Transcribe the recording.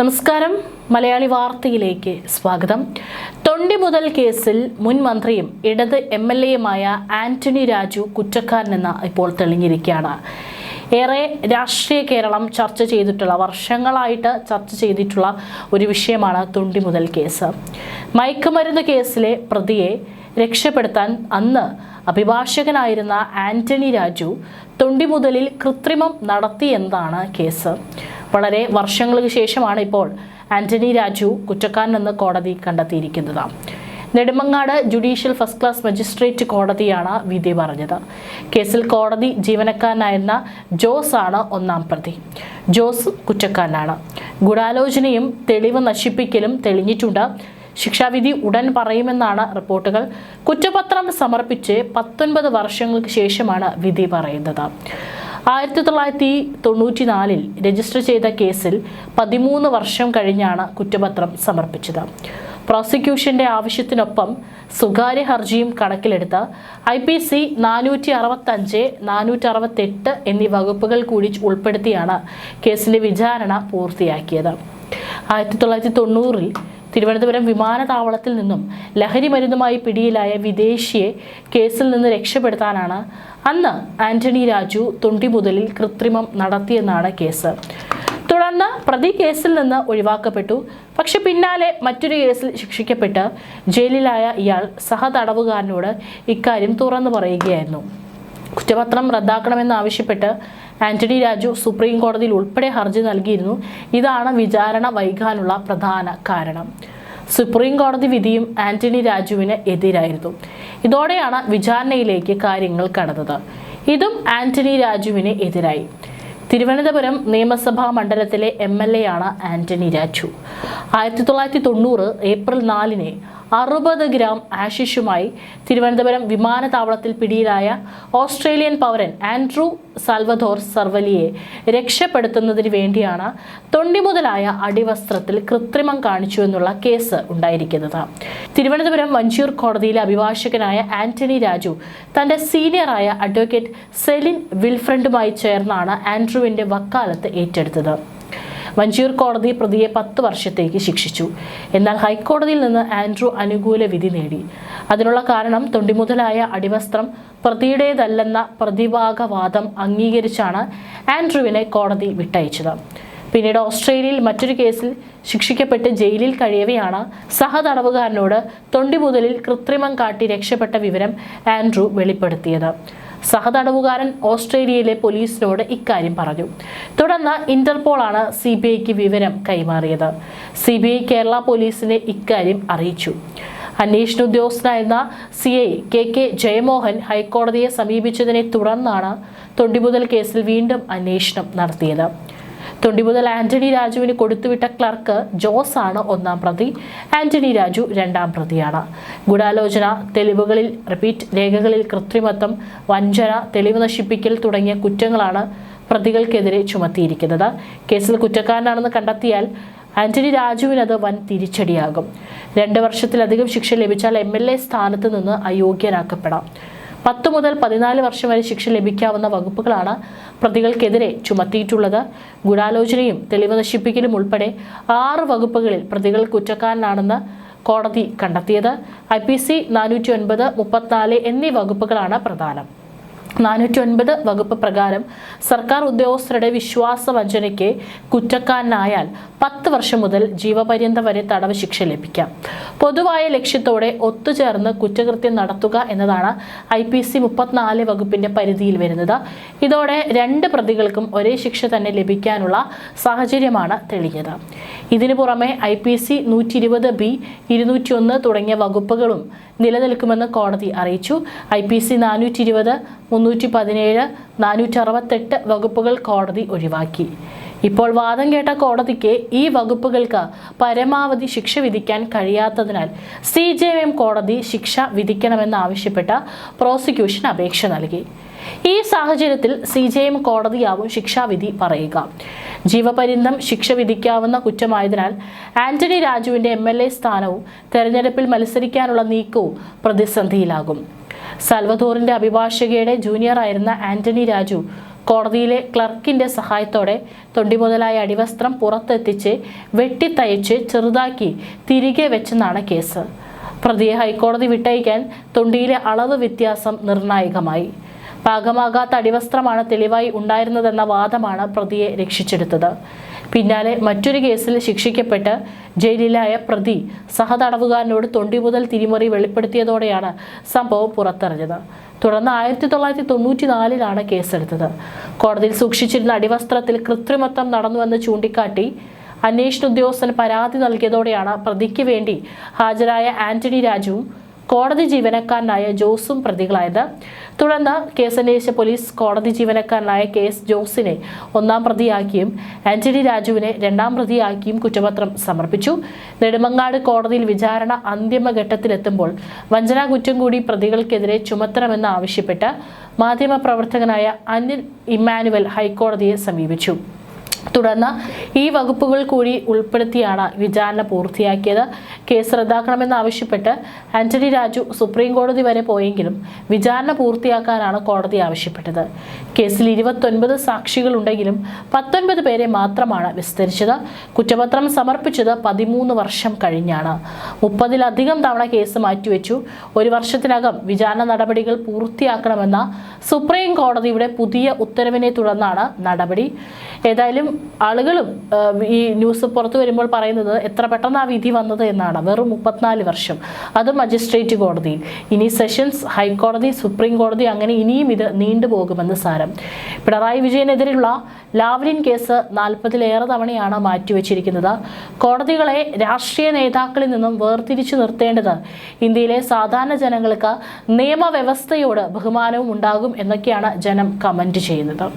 നമസ്കാരം. മലയാളി വാർത്തയിലേക്ക് സ്വാഗതം. തൊണ്ടി മുതൽ കേസിൽ മുൻ മന്ത്രിയും ഇടത് MLAയുമായ ആന്റണി രാജു കുറ്റക്കാരനെന്ന് ഇപ്പോൾ തെളിഞ്ഞിരിക്കുകയാണ്. ഏറെ രാഷ്ട്രീയ കേരളം വർഷങ്ങളായിട്ട് ചർച്ച ചെയ്തിട്ടുള്ള ഒരു വിഷയമാണ് തൊണ്ടി മുതൽ കേസ്. മയക്കുമരുന്ന് കേസിലെ പ്രതിയെ രക്ഷപ്പെടുത്താൻ അന്ന് അഭിഭാഷകനായിരുന്ന ആന്റണി രാജു തൊണ്ടിമുതലിൽ കൃത്രിമം നടത്തിയെന്നാണ് കേസ്. വളരെ വർഷങ്ങൾക്ക് ശേഷമാണ് ഇപ്പോൾ ആന്റണി രാജു കുറ്റക്കാരനെന്ന് കോടതി കണ്ടെത്തിയിരിക്കുന്നത്. Nedumangad judicial first class magistrate കോടതിയാണ് വിധി പറഞ്ഞത്. കേസിൽ കോടതി ജീവനക്കാരനായിരുന്ന ജോസ് ആണ് ഒന്നാം പ്രതി. ജോസ് കുറ്റക്കാരനാണ്. ഗൂഢാലോചനയും തെളിവ് നശിപ്പിക്കലും തെളിഞ്ഞിട്ടുണ്ട്. ശിക്ഷാവിധി ഉടൻ പറയുമെന്നാണ് റിപ്പോർട്ടുകൾ. കുറ്റപത്രം സമർപ്പിച്ച് 19 വർഷങ്ങൾക്ക് ശേഷമാണ് വിധി പറയുന്നത്. 1994 രജിസ്റ്റർ ചെയ്ത കേസിൽ 13 വർഷം കഴിഞ്ഞാണ് കുറ്റപത്രം സമർപ്പിച്ചത്. പ്രോസിക്യൂഷന്റെ ആവശ്യത്തിനൊപ്പം സ്വകാര്യ ഹർജിയും കണക്കിലെടുത്ത് IPC 465, 468 എന്നീ വകുപ്പുകൾ കൂടി ഉൾപ്പെടുത്തിയാണ് കേസിന്റെ വിചാരണ പൂർത്തിയാക്കിയത്. 1990 തിരുവനന്തപുരം വിമാനത്താവളത്തിൽ നിന്നും ലഹരി മരുന്നുമായി പിടിയിലായ വിദേശിയെ കേസിൽ നിന്ന് രക്ഷപ്പെടുത്താനാണ് അന്ന് ആന്റണി രാജു തൊണ്ടി മുതലിൽ കൃത്രിമം നടത്തിയെന്നാണ് കേസ്. തുടർന്ന് പ്രതി കേസിൽ നിന്ന് ഒഴിവാക്കപ്പെട്ടു. പക്ഷെ പിന്നാലെ മറ്റൊരു കേസിൽ ശിക്ഷിക്കപ്പെട്ട് ജയിലിലായ ഇയാൾ സഹതടവുകാരനോട് ഇക്കാര്യം തുറന്നു പറയുകയായിരുന്നു. കുറ്റപത്രം റദ്ദാക്കണമെന്നാവശ്യപ്പെട്ട് ആന്റണി രാജു സുപ്രീം കോടതിയിൽ ഉൾപ്പെടെ ഹർജി നൽകിയിരുന്നു. ഇതാണ് വിചാരണ വൈകാനുള്ള പ്രധാന കാരണം. സുപ്രീം കോടതി വിധിയും ആന്റണി രാജുവിന് എതിരായിരുന്നു. ഇതോടെയാണ് വിചാരണയിലേക്ക് കാര്യങ്ങൾ കടന്നത്. ഇതും ആന്റണി രാജുവിന് എതിരായി. തിരുവനന്തപുരം നിയമസഭാ മണ്ഡലത്തിലെ MLA ആണ് ആന്റണി രാജു. 1990 ഏപ്രിൽ 4 60 ഗ്രാം ആഷിഷുമായി തിരുവനന്തപുരം വിമാനത്താവളത്തിൽ പിടിയിലായ ഓസ്ട്രേലിയൻ പൗരൻ ആൻഡ്രൂ സാൽവദോർ സർവലിയെ രക്ഷപ്പെടുത്തുന്നതിന് വേണ്ടിയാണ് തൊണ്ടി മുതലായ അടിവസ്ത്രത്തിൽ കൃത്രിമം കാണിച്ചു എന്നുള്ള കേസ് ഉണ്ടായിരിക്കുന്നത്. തിരുവനന്തപുരം വഞ്ചിയൂർ കോടതിയിലെ അഭിഭാഷകനായ ആന്റണി രാജു തന്റെ സീനിയറായ അഡ്വക്കേറ്റ് സെലിൻ വിൽഫ്രണ്ടുമായി ചേർന്നാണ് ആൻഡ്രൂവിന്റെ വക്കാലത്ത് ഏറ്റെടുത്തത്. വഞ്ചിയൂർ കോടതി പ്രതിയെ 10 വർഷത്തേക്ക് ശിക്ഷിച്ചു. എന്നാൽ ഹൈക്കോടതിയിൽ നിന്ന് ആൻഡ്രൂ അനുകൂല വിധി നേടി. അതിനുള്ള കാരണം തൊണ്ടി മുതലായ അടിവസ്ത്രം പ്രതിയുടേതല്ലെന്ന പ്രതിഭാഗവാദം അംഗീകരിച്ചാണ് ആൻഡ്രൂവിനെ കോടതി വിട്ടയച്ചത്. പിന്നീട് ഓസ്ട്രേലിയയിൽ മറ്റൊരു കേസിൽ ശിക്ഷിക്കപ്പെട്ട് ജയിലിൽ കഴിയവെയാണ് സഹതടവുകാരനോട് തൊണ്ടി മുതലിൽ കൃത്രിമം കാട്ടി രക്ഷപ്പെട്ട വിവരം ആൻഡ്രൂ വെളിപ്പെടുത്തിയത്. സഹതടവുകാരൻ ഓസ്ട്രേലിയയിലെ പോലീസിനോട് ഇക്കാര്യം പറഞ്ഞു. തുടർന്ന് ഇന്റർപോൾ ആണ് CBIക്ക് വിവരം കൈമാറിയത്. CBI കേരള പോലീസിനെ ഇക്കാര്യം അറിയിച്ചു. അന്വേഷണ ഉദ്യോഗസ്ഥനായിരുന്ന CI KK ജയമോഹൻ ഹൈക്കോടതിയെ സമീപിച്ചതിനെ തുടർന്നാണ് തൊണ്ടിമുതൽ കേസിൽ വീണ്ടും അന്വേഷണം നടത്തിയത്. തൊണ്ടിമുതൽ ആന്റണി രാജുവിന് കൊടുത്തുവിട്ട ക്ലർക്ക് ജോസ് ആണ് ഒന്നാം പ്രതി. ആന്റണി രാജു രണ്ടാം പ്രതിയാണ്. ഗൂഢാലോചന, തെളിവുകളിൽ രേഖകളിൽ കൃത്രിമത്വം, വഞ്ചന, തെളിവ് നശിപ്പിക്കൽ തുടങ്ങിയ കുറ്റങ്ങളാണ് പ്രതികൾക്കെതിരെ ചുമത്തിയിരിക്കുന്നത്. കേസിൽ കുറ്റക്കാരനാണെന്ന് കണ്ടെത്തിയാൽ ആന്റണി രാജുവിനത് വൻ തിരിച്ചടിയാകും. 2 വർഷത്തിലധികം ശിക്ഷ ലഭിച്ചാൽ MLA സ്ഥാനത്ത് നിന്ന് അയോഗ്യനാക്കപ്പെടാം. 10 മുതൽ 14 വർഷം വരെ ശിക്ഷ ലഭിക്കാവുന്ന വകുപ്പുകളാണ് പ്രതികൾക്കെതിരെ ചുമത്തിയിട്ടുള്ളത്. ഗൂഢാലോചനയും തെളിവ് നശിപ്പിക്കലും ഉൾപ്പെടെ 6 വകുപ്പുകളിൽ പ്രതികൾ കുറ്റക്കാരനാണെന്ന് കോടതി കണ്ടെത്തിയത്. IPC 409, 34 എന്നീ വകുപ്പുകളാണ് പ്രധാനം. 409 വകുപ്പ് പ്രകാരം സർക്കാർ ഉദ്യോഗസ്ഥരുടെ വിശ്വാസവഞ്ചനയ്ക്ക് കുറ്റക്കാരനായാൽ 10 വർഷം മുതൽ ജീവപര്യന്തം വരെ തടവ് ശിക്ഷ ലഭിക്കാം. പൊതുവായ ലക്ഷ്യത്തോടെ ഒത്തുചേർന്ന് കുറ്റകൃത്യം നടത്തുക എന്നതാണ് IPC 34 വകുപ്പിന്റെ പരിധിയിൽ വരുന്നത്. ഇതോടെ 2 പ്രതികൾക്കും ഒരേ ശിക്ഷ തന്നെ ലഭിക്കാനുള്ള സാഹചര്യമാണ് തെളിഞ്ഞത്. ഇതിനു പുറമെ IPC 120B, 201 തുടങ്ങിയ വകുപ്പുകളും നിലനിൽക്കുമെന്ന് കോടതി അറിയിച്ചു. IPC 420, 317, 468 വകുപ്പുകൾ കോടതി ഒഴിവാക്കി. ഇപ്പോൾ വാദം കേട്ട കോടതിക്ക് ഈ വകുപ്പുകൾക്ക് പരമാവധി ശിക്ഷ വിധിക്കാൻ കഴിയാത്തതിനാൽ CJM കോടതി ശിക്ഷ വിധിക്കണമെന്നാവശ്യപ്പെട്ട പ്രോസിക്യൂഷൻ അപേക്ഷ നൽകി. ഈ സാഹചര്യത്തിൽ CJM കോടതിയാവും ശിക്ഷാവിധി പറയുക. ജീവപര്യന്തം ശിക്ഷ വിധിക്കാവുന്ന കുറ്റമായതിനാൽ ആന്റണി രാജുവിന്റെ MLA സ്ഥാനവും തെരഞ്ഞെടുപ്പിൽ മത്സരിക്കാനുള്ള നീക്കവും പ്രതിസന്ധിയിലാകും. സാൽവദോറിന്റെ അഭിഭാഷകയുടെ ജൂനിയറായിരുന്ന ആന്റണി രാജു കോടതിയിലെ ക്ലർക്കിന്റെ സഹായത്തോടെ തൊണ്ടി മുതലായ അടിവസ്ത്രം പുറത്തെത്തിച്ച് വെട്ടിത്തയച്ച് ചെറുതാക്കി തിരികെ വെച്ചെന്നാണ് കേസ്. പ്രതിയെ ഹൈക്കോടതി വിട്ടയക്കാൻ തൊണ്ടിയിലെ അളവ് വ്യത്യാസം നിർണായകമായി. പാകമാകാത്ത അടിവസ്ത്രമാണ് തെളിവായി ഉണ്ടായിരുന്നതെന്ന വാദമാണ് പ്രതിയെ രക്ഷിച്ചെടുത്തത്. പിന്നാലെ മറ്റൊരു കേസിൽ ശിക്ഷിക്കപ്പെട്ട് ജയിലിലായ പ്രതി സഹതടവുകാരനോട് തൊണ്ടി മുതൽ തിരിമറി വെളിപ്പെടുത്തിയതോടെയാണ് സംഭവം പുറത്തറിഞ്ഞത്. തുടർന്ന് 1994 കേസെടുത്തത്. കോടതിയിൽ സൂക്ഷിച്ചിരുന്ന അടിവസ്ത്രത്തിൽ കൃത്രിമത്വം നടന്നുവെന്ന് ചൂണ്ടിക്കാട്ടി അന്വേഷണ ഉദ്യോഗസ്ഥന് പരാതി നൽകിയതോടെയാണ് പ്രതിക്ക് വേണ്ടി ഹാജരായ ആന്റണി രാജുവും കോടതി ജീവനക്കാരനായ ജോസും പ്രതികളായത്. തുടർന്ന് കേസന്വേഷിച്ച പോലീസ് കോടതി ജീവനക്കാരനായ KS ജോസിനെ 1-ാം പ്രതിയാക്കിയും ആന്റണി രാജുവിനെ 2-ാം പ്രതിയാക്കിയും കുറ്റപത്രം സമർപ്പിച്ചു. നെടുമങ്ങാട് കോടതിയിൽ വിചാരണ അന്തിമഘട്ടത്തിലെത്തുമ്പോൾ വഞ്ചനാ കുറ്റം കൂടി പ്രതികൾക്കെതിരെ ചുമത്തണമെന്ന് ആവശ്യപ്പെട്ട് മാധ്യമപ്രവർത്തകനായ അനിൽ ഇമ്മാനുവൽ ഹൈക്കോടതിയെ സമീപിച്ചു. തുടർന്ന് ഈ വകുപ്പുകൾ കൂടി ഉൾപ്പെടുത്തിയാണ് വിചാരണ പൂർത്തിയാക്കിയത്. കേസ് റദ്ദാക്കണമെന്നാവശ്യപ്പെട്ട് ആന്റണി രാജു സുപ്രീം കോടതി വരെ പോയെങ്കിലും വിചാരണ പൂർത്തിയാക്കാനാണ് കോടതി ആവശ്യപ്പെട്ടത്. കേസിൽ 29 സാക്ഷികളുണ്ടെങ്കിലും 19 പേരെ മാത്രമാണ് വിസ്തരിച്ചത്. കുറ്റപത്രം സമർപ്പിച്ചത് 13 വർഷം കഴിഞ്ഞാണ്. 30-ലധികം തവണ കേസ് മാറ്റിവെച്ചു. 1 വർഷത്തിനകം വിചാരണ നടപടികൾ പൂർത്തിയാക്കണമെന്ന സുപ്രീം കോടതിയുടെ പുതിയ ഉത്തരവിനെ തുടർന്നാണ് നടപടി. ഏതായാലും ആളുകളും ഈ ന്യൂസ് പുറത്തു വരുമ്പോൾ പറയുന്നത് എത്ര പെട്ടെന്ന് ആ വിധി വന്നത് എന്നാണ്. വെറും 34 വർഷം, അത് മജിസ്ട്രേറ്റ് കോടതിയിൽ. ഇനി സെഷൻസ്, ഹൈക്കോടതി, സുപ്രീം കോടതി, അങ്ങനെ ഇനിയും ഇത് നീണ്ടുപോകുമെന്ന് സാരം. പിണറായി വിജയനെതിരെയുള്ള ലാവ്ലിൻ കേസ് 40-ലേറെ തവണയാണ് മാറ്റിവെച്ചിരിക്കുന്നത്. കോടതികളെ രാഷ്ട്രീയ നേതാക്കളിൽ നിന്നും വേർതിരിച്ചു നിർത്തേണ്ടത് ഇന്ത്യയിലെ സാധാരണ ജനങ്ങൾക്ക് നിയമവ്യവസ്ഥയോട് ബഹുമാനവും ഉണ്ടാകും എന്നൊക്കെയാണ് ജനം കമന്റ് ചെയ്യുന്നത്.